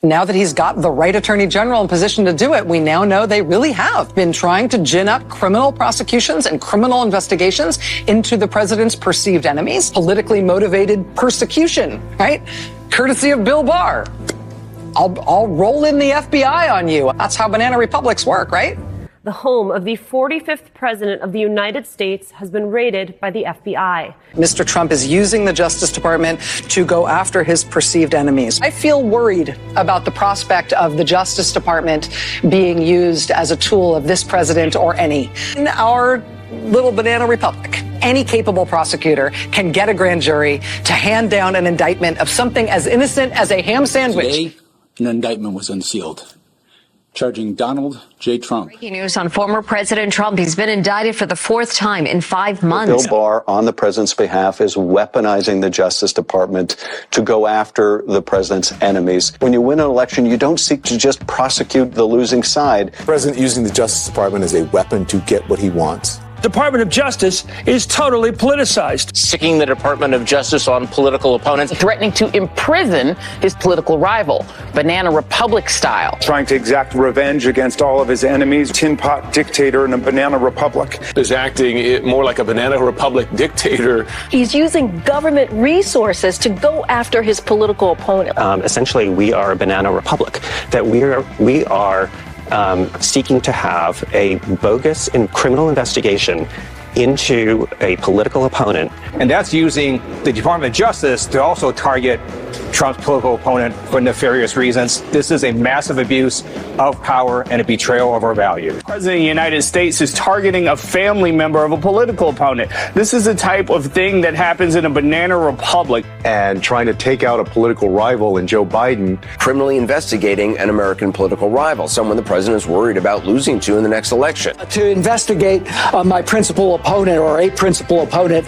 Now that he's got the right attorney general in position to do it, we now know they really have been trying to gin up criminal prosecutions and criminal investigations into the president's perceived enemies, politically motivated persecution, right? Courtesy of Bill Barr. I'll roll in the FBI on you. That's how banana republics work, right? The home of the 45th president of the United States has been raided by the FBI. Mr. Trump is using the Justice Department to go after his perceived enemies. I feel worried about the prospect of the Justice Department being used as a tool of this president or any. In our little banana republic, any capable prosecutor can get a grand jury to hand down an indictment of something as innocent as a ham sandwich. Today, an indictment was unsealed, charging Donald J. Trump. Breaking news on former President Trump. He's been indicted for the 4th time in 5 months. Bill Barr, on the president's behalf, is weaponizing the Justice Department to go after the president's enemies. When you win an election, you don't seek to just prosecute the losing side. The president using the Justice Department as a weapon to get what he wants. Department of Justice is totally politicized. Sticking the Department of Justice on political opponents, threatening to imprison his political rival, Banana Republic style. Trying to exact revenge against all of his enemies, tin pot dictator in a banana republic. Is acting more like a banana republic dictator. He's using government resources to go after his political opponent. Essentially, we are a banana republic, that we are seeking to have a bogus and criminal investigation into a political opponent. And that's using the Department of Justice to also target Trump's political opponent for nefarious reasons. This is a massive abuse of power and a betrayal of our values. The President of the United States is targeting a family member of a political opponent. This is the type of thing that happens in a banana republic. And trying to take out a political rival in Joe Biden. Criminally investigating an American political rival, someone the president is worried about losing to in the next election. To investigate my principal opponent or a principal opponent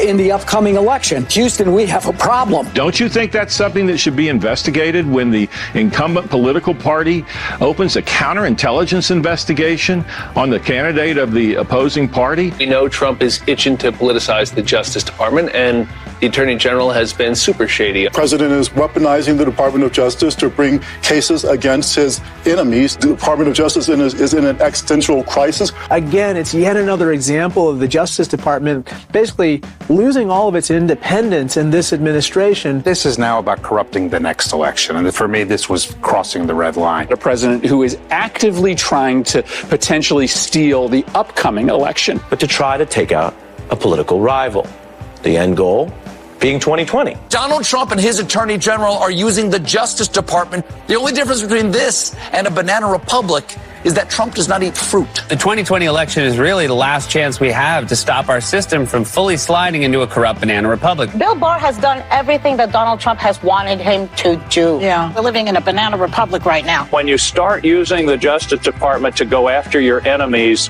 in the upcoming election. Houston, we have a problem. Don't you think that's something that should be investigated when the incumbent political party opens a counterintelligence investigation on the candidate of the opposing party? We know Trump is itching to politicize the Justice Department, and the Attorney General has been super shady. The president is weaponizing the Department of Justice to bring cases against his enemies. The Department of Justice is in an existential crisis. Again, it's yet another example of the Justice Department basically losing all of its independence in this administration. This is now about corrupting the next election. And for me, this was crossing the red line. A president who is actively trying to potentially steal the upcoming election, but to try to take out a political rival. The end goal being 2020. Donald Trump and his attorney general are using the Justice Department. The only difference between this and a banana republic is that Trump does not eat fruit. The 2020 election is really the last chance we have to stop our system from fully sliding into a corrupt banana republic. Bill Barr has done everything that Donald Trump has wanted him to do. Yeah. We're living in a banana republic right now. When you start using the Justice Department to go after your enemies,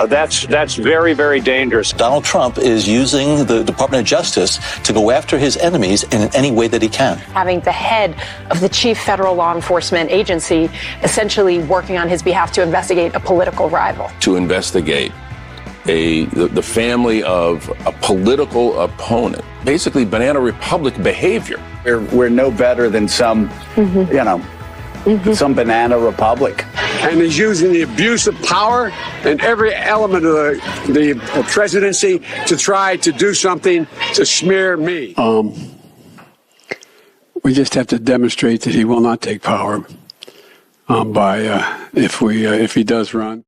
that's very, very dangerous. Donald Trump is using the Department of Justice to go after his enemies in any way that he can. Having the head of the chief federal law enforcement agency essentially working on his behalf to investigate a political rival. To investigate the family of a political opponent. Basically, banana republic behavior. We're no better than some, some banana republic. And is using the abuse of power and every element of the presidency to try to do something to smear me. We just have to demonstrate that he will not take power if he does run.